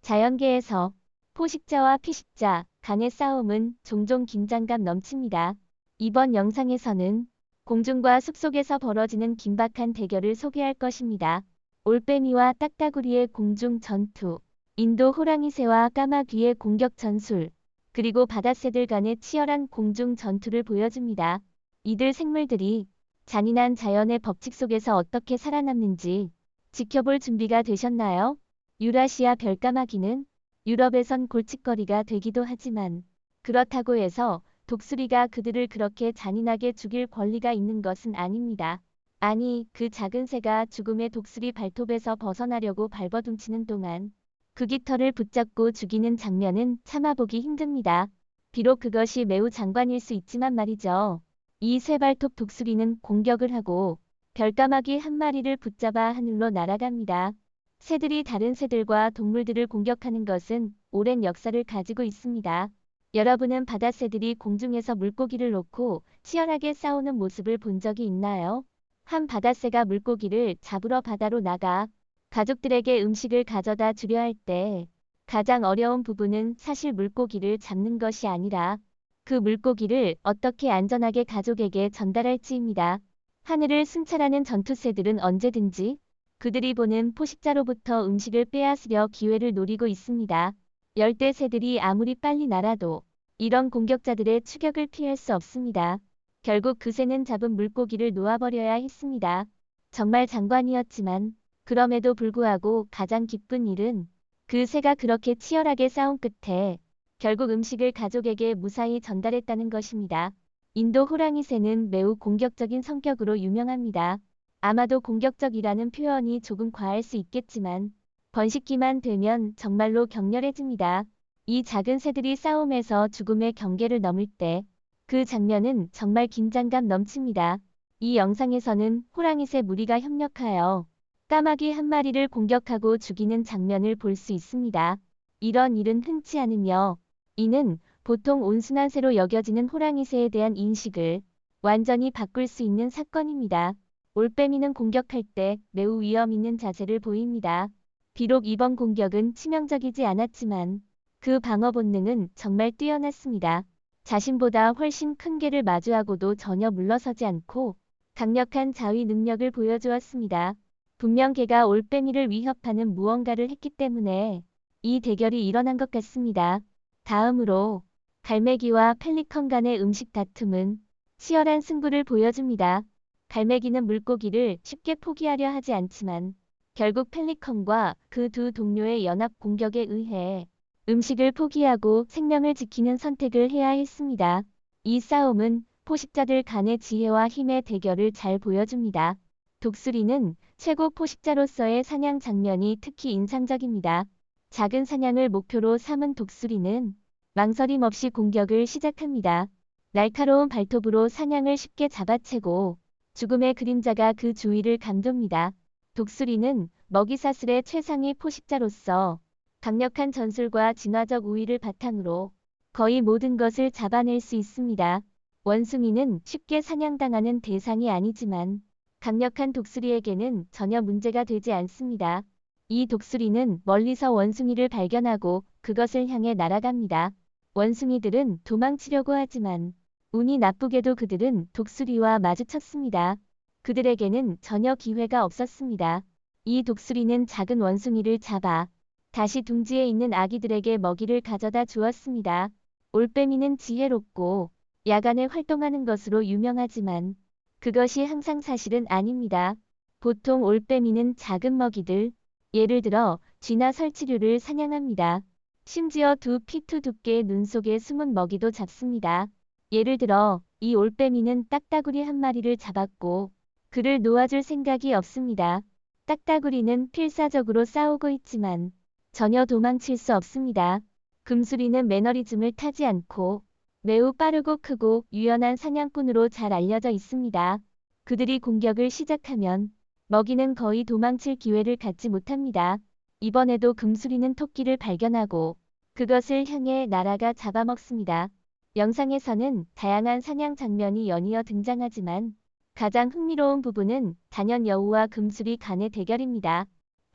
자연계에서 포식자와 피식자 간의 싸움은 종종 긴장감 넘칩니다. 이번 영상에서는 공중과 숲속에서 벌어지는 긴박한 대결을 소개할 것입니다. 올빼미와 딱따구리의 공중 전투, 인도 호랑이새와 까마귀의 공격 전술, 그리고 바다새들 간의 치열한 공중 전투를 보여줍니다. 이들 생물들이 잔인한 자연의 법칙 속에서 어떻게 살아남는지 지켜볼 준비가 되셨나요? 유라시아 별까마귀는 유럽에선 골칫거리가 되기도 하지만 그렇다고 해서 독수리가 그들을 그렇게 잔인하게 죽일 권리가 있는 것은 아닙니다. 아니, 그 작은 새가 죽음의 독수리 발톱에서 벗어나려고 발버둥치는 동안 그 깃털을 붙잡고 죽이는 장면은 참아보기 힘듭니다. 비록 그것이 매우 장관일 수 있지만 말이죠. 이 쇠발톱 독수리는 공격을 하고 별까마귀 한 마리를 붙잡아 하늘로 날아갑니다. 새들이 다른 새들과 동물들을 공격하는 것은 오랜 역사를 가지고 있습니다. 여러분은 바다새들이 공중에서 물고기를 놓고 치열하게 싸우는 모습을 본 적이 있나요? 한 바다새가 물고기를 잡으러 바다로 나가 가족들에게 음식을 가져다 주려 할 때 가장 어려운 부분은 사실 물고기를 잡는 것이 아니라 그 물고기를 어떻게 안전하게 가족에게 전달할지입니다. 하늘을 순찰하는 전투새들은 언제든지 그들이 보는 포식자로부터 음식을 빼앗으려 기회를 노리고 있습니다. 열대새들이 아무리 빨리 날아도 이런 공격자들의 추격을 피할 수 없습니다. 결국 그 새는 잡은 물고기를 놓아버려야 했습니다. 정말 장관이었지만 그럼에도 불구하고 가장 기쁜 일은 그 새가 그렇게 치열하게 싸운 끝에 결국 음식을 가족에게 무사히 전달했다는 것입니다. 인도 호랑이새는 매우 공격적인 성격으로 유명합니다. 아마도 공격적이라는 표현이 조금 과할 수 있겠지만 번식기만 되면 정말로 격렬해집니다. 이 작은 새들이 싸움에서 죽음의 경계를 넘을 때 그 장면은 정말 긴장감 넘칩니다. 이 영상에서는 호랑이새 무리가 협력하여 까마귀 한 마리를 공격하고 죽이는 장면을 볼 수 있습니다. 이런 일은 흔치 않으며 이는 보통 온순한 새로 여겨지는 호랑이새에 대한 인식을 완전히 바꿀 수 있는 사건입니다. 올빼미는 공격할 때 매우 위험 있는 자세를 보입니다. 비록 이번 공격은 치명적이지 않았지만 그 방어 본능은 정말 뛰어났습니다. 자신보다 훨씬 큰 개를 마주하고도 전혀 물러서지 않고 강력한 자위 능력을 보여주었습니다. 분명 개가 올빼미를 위협하는 무언가를 했기 때문에 이 대결이 일어난 것 같습니다. 다음으로 갈매기와 펠리컨 간의 음식 다툼은 치열한 승부를 보여줍니다. 갈매기는 물고기를 쉽게 포기하려 하지 않지만 결국 펠리컨과 그 두 동료의 연합 공격에 의해 음식을 포기하고 생명을 지키는 선택을 해야 했습니다. 이 싸움은 포식자들 간의 지혜와 힘의 대결을 잘 보여줍니다. 독수리는 최고 포식자로서의 사냥 장면이 특히 인상적입니다. 작은 사냥을 목표로 삼은 독수리는 망설임 없이 공격을 시작합니다. 날카로운 발톱으로 사냥을 쉽게 잡아채고 죽음의 그림자가 그 주위를 감돕니다. 독수리는 먹이사슬의 최상위 포식자로서 강력한 전술과 진화적 우위를 바탕으로 거의 모든 것을 잡아낼 수 있습니다. 원숭이는 쉽게 사냥당하는 대상이 아니지만 강력한 독수리에게는 전혀 문제가 되지 않습니다. 이 독수리는 멀리서 원숭이를 발견하고 그것을 향해 날아갑니다. 원숭이들은 도망치려고 하지만 운이 나쁘게도 그들은 독수리와 마주쳤습니다. 그들에게는 전혀 기회가 없었습니다. 이 독수리는 작은 원숭이를 잡아 다시 둥지에 있는 아기들에게 먹이를 가져다 주었습니다. 올빼미는 지혜롭고 야간에 활동하는 것으로 유명하지만 그것이 항상 사실은 아닙니다. 보통 올빼미는 작은 먹이들, 예를 들어 쥐나 설치류를 사냥합니다. 심지어 2피트 두께의 눈 속에 숨은 먹이도 잡습니다. 예를 들어 이 올빼미는 딱따구리 한 마리를 잡았고 그를 놓아줄 생각이 없습니다. 딱따구리는 필사적으로 싸우고 있지만 전혀 도망칠 수 없습니다. 금수리는 매너리즘을 타지 않고 매우 빠르고 크고 유연한 사냥꾼으로 잘 알려져 있습니다. 그들이 공격을 시작하면 먹이는 거의 도망칠 기회를 갖지 못합니다. 이번에도 금수리는 토끼를 발견하고 그것을 향해 날아가 잡아먹습니다. 영상에서는 다양한 사냥 장면이 연이어 등장하지만 가장 흥미로운 부분은 단연 여우와 금수리 간의 대결입니다.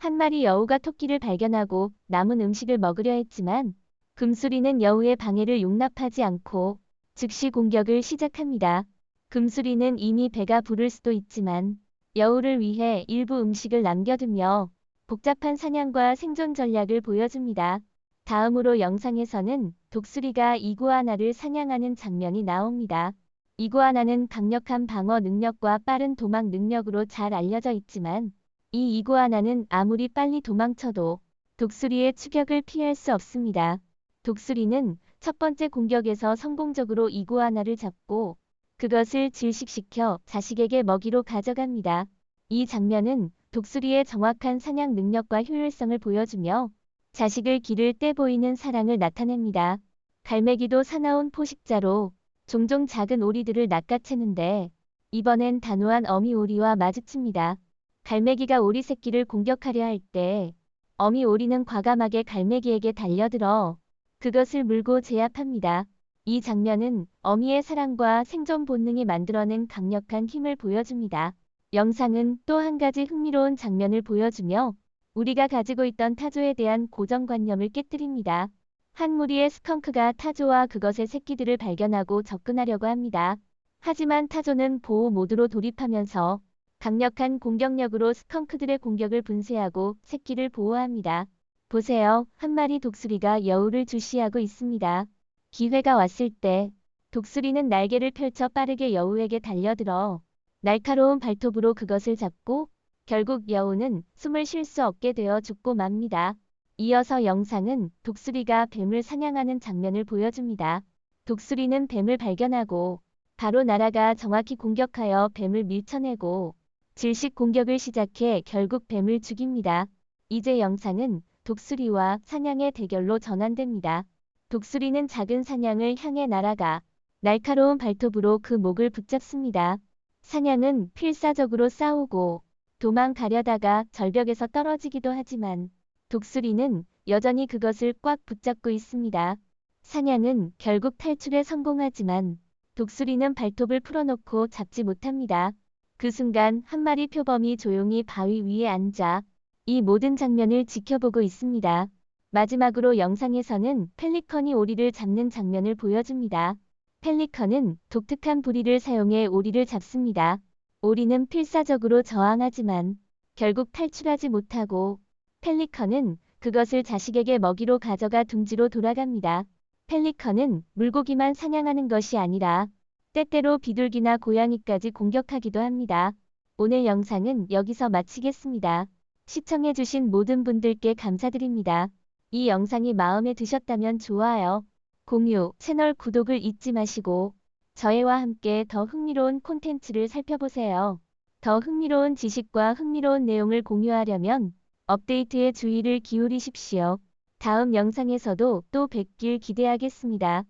한 마리 여우가 토끼를 발견하고 남은 음식을 먹으려 했지만 금수리는 여우의 방해를 용납하지 않고 즉시 공격을 시작합니다. 금수리는 이미 배가 부를 수도 있지만 여우를 위해 일부 음식을 남겨두며 복잡한 사냥과 생존 전략을 보여줍니다. 다음으로 영상에서는 독수리가 이구아나를 사냥하는 장면이 나옵니다. 이구아나는 강력한 방어 능력과 빠른 도망 능력으로 잘 알려져 있지만 이 이구아나는 아무리 빨리 도망쳐도 독수리의 추격을 피할 수 없습니다. 독수리는 첫 번째 공격에서 성공적으로 이구아나를 잡고 그것을 질식시켜 자식에게 먹이로 가져갑니다. 이 장면은 독수리의 정확한 사냥 능력과 효율성을 보여주며 자식을 기를 때 보이는 사랑을 나타냅니다. 갈매기도 사나운 포식자로 종종 작은 오리들을 낚아채는데 이번엔 단호한 어미 오리와 마주칩니다. 갈매기가 오리 새끼를 공격하려 할 때 어미 오리는 과감하게 갈매기에게 달려들어 그것을 물고 제압합니다. 이 장면은 어미의 사랑과 생존 본능이 만들어낸 강력한 힘을 보여줍니다. 영상은 또 한 가지 흥미로운 장면을 보여주며 우리가 가지고 있던 타조에 대한 고정관념을 깨뜨립니다. 한 무리의 스컹크가 타조와 그것의 새끼들을 발견하고 접근하려고 합니다. 하지만 타조는 보호 모드로 돌입하면서 강력한 공격력으로 스컹크들의 공격을 분쇄하고 새끼를 보호합니다. 보세요. 한 마리 독수리가 여우를 주시하고 있습니다. 기회가 왔을 때 독수리는 날개를 펼쳐 빠르게 여우에게 달려들어 날카로운 발톱으로 그것을 잡고 결국 여우는 숨을 쉴 수 없게 되어 죽고 맙니다. 이어서 영상은 독수리가 뱀을 사냥하는 장면을 보여줍니다. 독수리는 뱀을 발견하고 바로 날아가 정확히 공격하여 뱀을 밀쳐내고 질식 공격을 시작해 결국 뱀을 죽입니다. 이제 영상은 독수리와 사냥의 대결로 전환됩니다. 독수리는 작은 사냥을 향해 날아가 날카로운 발톱으로 그 목을 붙잡습니다. 사냥은 필사적으로 싸우고 도망가려다가 절벽에서 떨어지기도 하지만 독수리는 여전히 그것을 꽉 붙잡고 있습니다. 사냥은 결국 탈출에 성공하지만 독수리는 발톱을 풀어놓고 잡지 못합니다. 그 순간 한 마리 표범이 조용히 바위 위에 앉아 이 모든 장면을 지켜보고 있습니다. 마지막으로 영상에서는 펠리컨이 오리를 잡는 장면을 보여줍니다. 펠리컨은 독특한 부리를 사용해 오리를 잡습니다. 오리는 필사적으로 저항하지만 결국 탈출하지 못하고 펠리컨은 그것을 자식에게 먹이로 가져가 둥지로 돌아갑니다. 펠리컨은 물고기만 사냥하는 것이 아니라 때때로 비둘기나 고양이까지 공격하기도 합니다. 오늘 영상은 여기서 마치겠습니다. 시청해주신 모든 분들께 감사드립니다. 이 영상이 마음에 드셨다면 좋아요, 공유, 채널 구독을 잊지 마시고 저희와 함께 더 흥미로운 콘텐츠를 살펴보세요. 더 흥미로운 지식과 흥미로운 내용을 공유하려면 업데이트에 주의를 기울이십시오. 다음 영상에서도 또 뵙길 기대하겠습니다.